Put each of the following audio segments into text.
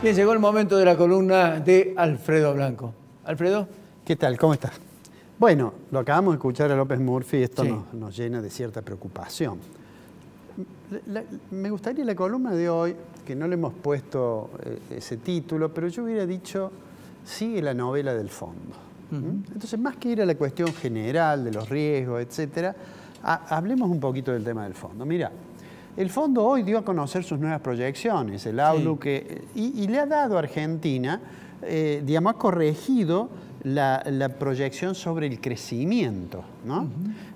Bien, llegó el momento de la columna de Alfredo Blanco. Alfredo. ¿Qué tal? ¿Cómo estás? Bueno, lo acabamos de escuchar a López Murphy y esto Sí. nos llena de cierta preocupación. Me gustaría la columna de hoy, que no le hemos puesto ese título, pero yo hubiera dicho, sigue la novela del fondo. Entonces, más que ir a la cuestión general de los riesgos, etcétera, hablemos un poquito del tema del fondo. Mira, el fondo hoy dio a conocer sus nuevas proyecciones, el Outlook, y le ha dado a Argentina, digamos, ha corregido la proyección sobre el crecimiento, ¿no?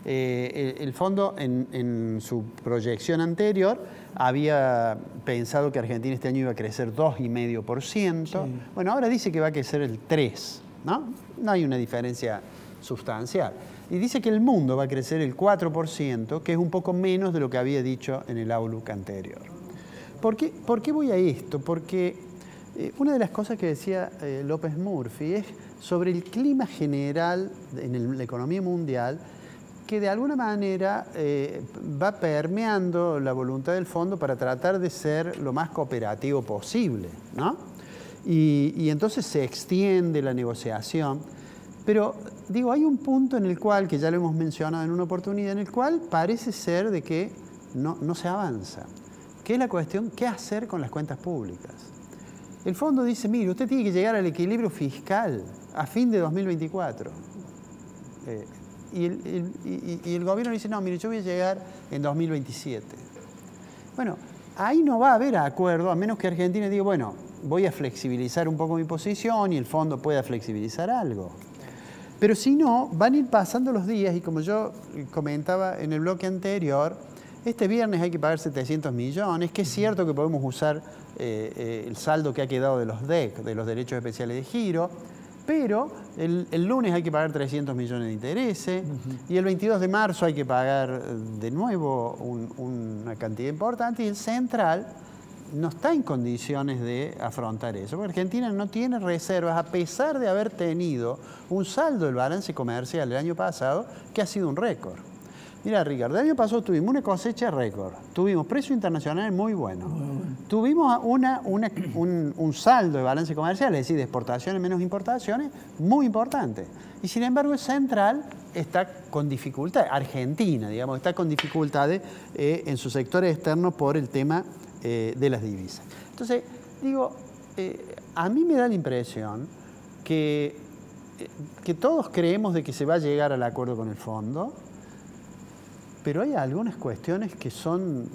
El fondo en su proyección anterior había pensado que Argentina este año iba a crecer 2,5%. Sí. Bueno, ahora dice que va a crecer el 3%, ¿no? No hay una diferencia sustancial. Y dice que el mundo va a crecer el 4%, que es un poco menos de lo que había dicho en el Outlook anterior. ¿Por qué voy a esto? Porque una de las cosas que decía López Murphy es sobre el clima general en la economía mundial, que de alguna manera va permeando la voluntad del fondo para tratar de ser lo más cooperativo posible, ¿no? Y entonces se extiende la negociación. Pero, digo, hay un punto en el cual, que ya lo hemos mencionado en una oportunidad, en el cual parece ser de que no se avanza, que es la cuestión, ¿qué hacer con las cuentas públicas? El fondo dice, mire, usted tiene que llegar al equilibrio fiscal a fin de 2024. Y el gobierno dice, no, mire, yo voy a llegar en 2027. Bueno, ahí no va a haber acuerdo, a menos que Argentina diga, bueno, voy a flexibilizar un poco mi posición y el fondo pueda flexibilizar algo. Pero si no, van a ir pasando los días y como yo comentaba en el bloque anterior, este viernes hay que pagar 700 millones, que es cierto que podemos usar el saldo que ha quedado de los DEC, de los derechos especiales de giro, pero el lunes hay que pagar 300 millones de intereses y el 22 de marzo hay que pagar de nuevo una cantidad importante y el central no está en condiciones de afrontar eso, porque Argentina no tiene reservas a pesar de haber tenido un saldo del balance comercial el año pasado que ha sido un récord. Mira, Ricardo, el año pasado tuvimos una cosecha récord, tuvimos precios internacionales muy buenos, tuvimos un saldo de balance comercial, es decir, de exportaciones menos importaciones, muy importante. Y sin embargo, el central está con dificultades, Argentina, digamos, está con dificultades en sus sectores externos por el tema de las divisas. Entonces, digo, a mí me da la impresión que todos creemos de que se va a llegar al acuerdo con el fondo, pero hay algunas cuestiones que son,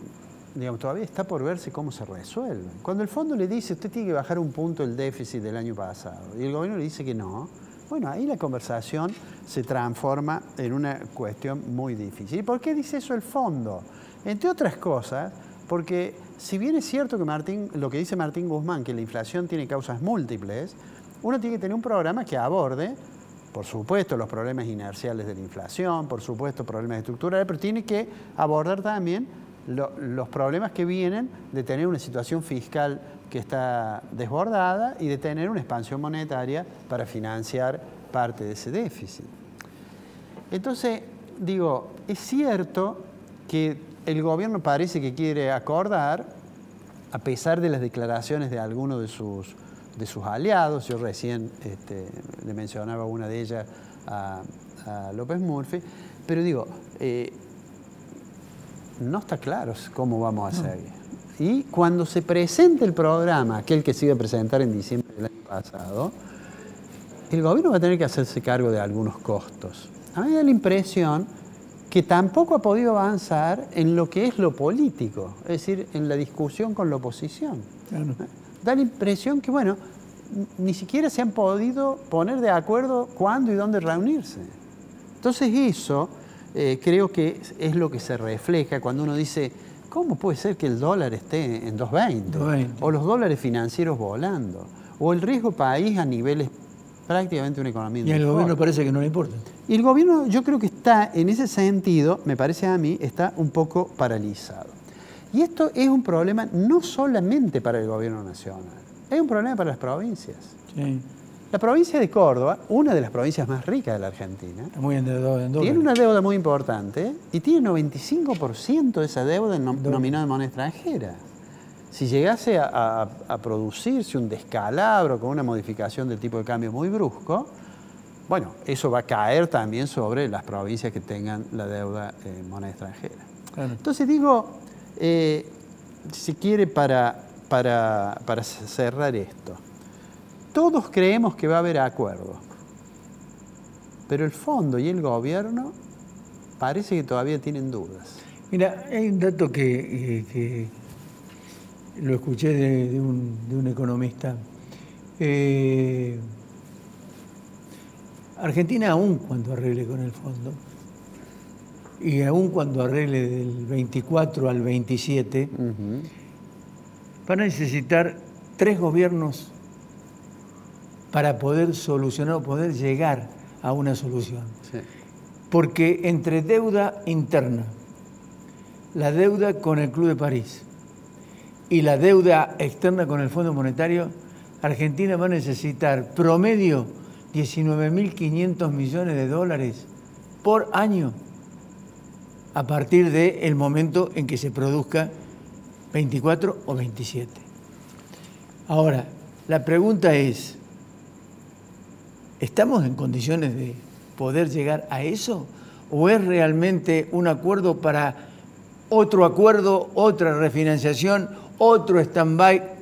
digamos, todavía está por verse cómo se resuelven. Cuando el fondo le dice, usted tiene que bajar un punto el déficit del año pasado, y el gobierno le dice que no, bueno, ahí la conversación se transforma en una cuestión muy difícil. ¿Y por qué dice eso el fondo? Entre otras cosas, porque si bien es cierto que lo que dice Martín Guzmán, que la inflación tiene causas múltiples, uno tiene que tener un programa que aborde, por supuesto, los problemas inerciales de la inflación, por supuesto, problemas estructurales, pero tiene que abordar también los problemas que vienen de tener una situación fiscal que está desbordada y de tener una expansión monetaria para financiar parte de ese déficit. Entonces, digo, es cierto que el gobierno parece que quiere acordar, a pesar de las declaraciones de algunos de sus aliados. Yo recién le mencionaba una de ellas a López Murphy, pero digo, no está claro cómo vamos a seguir. Y cuando se presente el programa, aquel que se iba a presentar en diciembre del año pasado, el gobierno va a tener que hacerse cargo de algunos costos. A mí me da la impresión que tampoco ha podido avanzar en lo que es lo político, es decir, en la discusión con la oposición. Claro. Da la impresión que, bueno, ni siquiera se han podido poner de acuerdo cuándo y dónde reunirse. Entonces eso creo que es lo que se refleja cuando uno dice, ¿cómo puede ser que el dólar esté en 2,20? O los dólares financieros volando, o el riesgo país a niveles prácticamente una economía. Y al gobierno parece que no le importa. Y el gobierno, yo creo que está, en ese sentido, me parece a mí, está un poco paralizado. Y esto es un problema no solamente para el gobierno nacional, es un problema para las provincias. Sí. La provincia de Córdoba, una de las provincias más ricas de la Argentina, está muy endeudada en dólares. Tiene una deuda muy importante y tiene 95% de esa deuda nominada en moneda extranjera. si llegase a producirse un descalabro con una modificación del tipo de cambio muy brusco, bueno, eso va a caer también sobre las provincias que tengan la deuda en moneda extranjera. Claro. Entonces digo, si quiere para cerrar esto, todos creemos que va a haber acuerdo, pero el fondo y el gobierno parece que todavía tienen dudas. Mira, hay un dato que lo escuché de un economista. Argentina, aún cuando arregle con el fondo, y aún cuando arregle del 24 al 27, van a necesitar 3 gobiernos para poder solucionar o poder llegar a una solución. Sí. Porque entre deuda interna, la deuda con el Club de París y la deuda externa con el Fondo Monetario, Argentina va a necesitar promedio 19.500 millones de dólares por año a partir del momento en que se produzca 24 o 27. Ahora, la pregunta es, ¿estamos en condiciones de poder llegar a eso? ¿O es realmente un acuerdo para otro acuerdo, otra refinanciación, otro stand-by?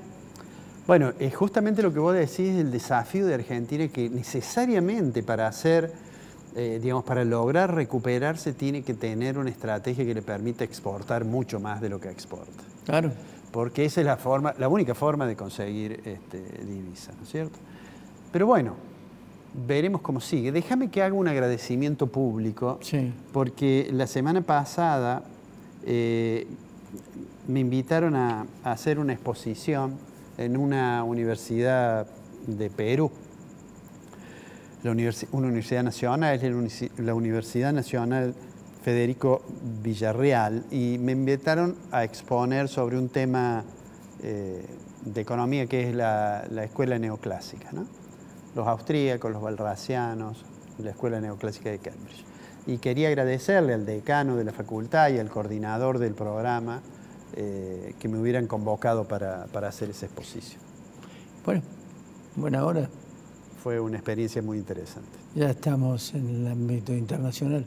Bueno, justamente lo que vos decís es el desafío de Argentina, que necesariamente para hacer, digamos, para lograr recuperarse tiene que tener una estrategia que le permita exportar mucho más de lo que exporta. Claro. Porque esa es la única forma de conseguir divisa, ¿no es cierto? Pero bueno, veremos cómo sigue. Déjame que haga un agradecimiento público, sí, porque la semana pasada me invitaron a hacer una exposición en una universidad de Perú, una universidad nacional, es la Universidad Nacional Federico Villarreal, y me invitaron a exponer sobre un tema de economía que es la escuela neoclásica, ¿no? Los austríacos, los walrasianos, la escuela neoclásica de Cambridge. Y quería agradecerle al decano de la facultad y al coordinador del programa que me hubieran convocado para hacer esa exposición. Bueno, buena hora. Fue una experiencia muy interesante. Ya estamos en el ámbito internacional.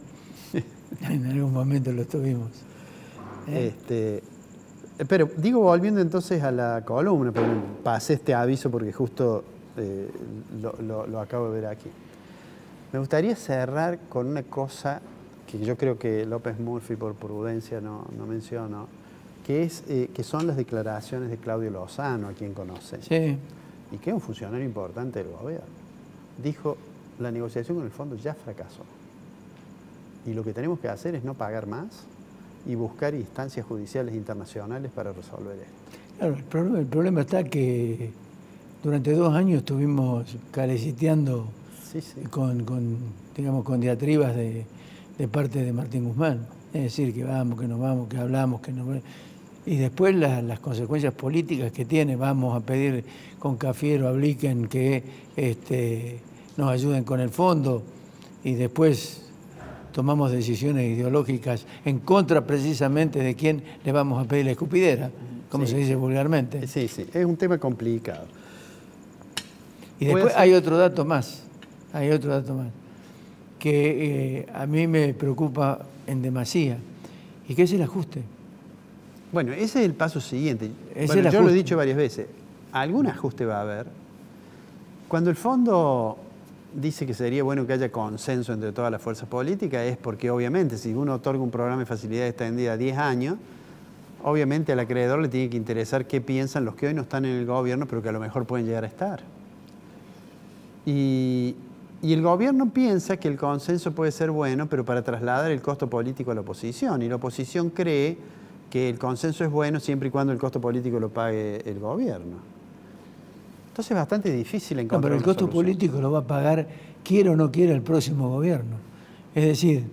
En algún momento lo tuvimos. Pero digo, volviendo entonces a la columna, pero pasé este aviso porque justo lo acabo de ver aquí. Me gustaría cerrar con una cosa que yo creo que López Murphy por prudencia no mencionó, que son las declaraciones de Claudio Lozano, a quien conoce, sí, y que es un funcionario importante del gobierno. Dijo, la negociación con el fondo ya fracasó, y lo que tenemos que hacer es no pagar más y buscar instancias judiciales internacionales para resolver esto. Claro, el problema está que durante 2 años estuvimos careciteando, sí, sí, con diatribas de parte de Martín Guzmán. Es decir, que vamos, que nos vamos, que hablamos, que nos... Y después las consecuencias políticas que tiene. Vamos a pedir con Cafiero a Blicken que nos ayuden con el fondo, y después tomamos decisiones ideológicas en contra precisamente de quién le vamos a pedir la escupidera, como sí, se dice vulgarmente. Sí, sí, es un tema complicado. Y después hay otro dato más, que a mí me preocupa en demasía, y que es el ajuste. Bueno, ese es el paso siguiente. Bueno, yo lo he dicho varias veces, algún ajuste va a haber. Cuando el fondo dice que sería bueno que haya consenso entre todas las fuerzas políticas, es porque obviamente si uno otorga un programa de facilidad extendida a 10 años, obviamente al acreedor le tiene que interesar qué piensan los que hoy no están en el gobierno, pero que a lo mejor pueden llegar a estar. Y el gobierno piensa que el consenso puede ser bueno, pero para trasladar el costo político a la oposición. Y la oposición cree que el consenso es bueno siempre y cuando el costo político lo pague el gobierno. Entonces es bastante difícil encontrar. No, pero el costo político lo va a pagar, quiera o no quiera, el próximo gobierno. Es decir,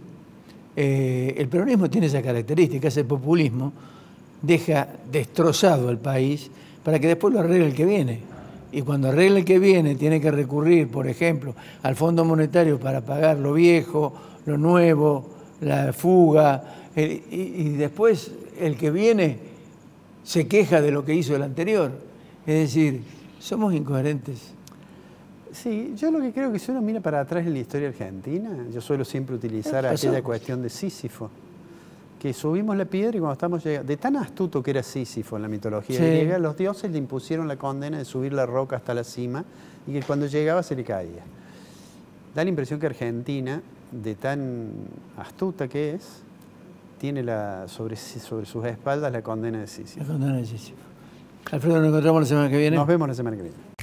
el peronismo tiene esa característica, ese populismo deja destrozado al país para que después lo arregle el que viene. Y cuando arregle el que viene, tiene que recurrir, por ejemplo, al Fondo Monetario para pagar lo viejo, lo nuevo, la fuga, y después el que viene se queja de lo que hizo el anterior. Es decir, somos incoherentes. Sí, yo lo que creo que si uno mira para atrás en la historia argentina, yo suelo siempre utilizar aquella cuestión de Sísifo, que subimos la piedra y cuando estamos llegando, de tan astuto que era Sísifo en la mitología griega, los dioses le impusieron la condena de subir la roca hasta la cima y que cuando llegaba se le caía. Da la impresión que Argentina, de tan astuta que es, tiene sobre sus espaldas la condena de Sísifo. La condena de Sísifo. Alfredo, nos encontramos la semana que viene. Nos vemos la semana que viene.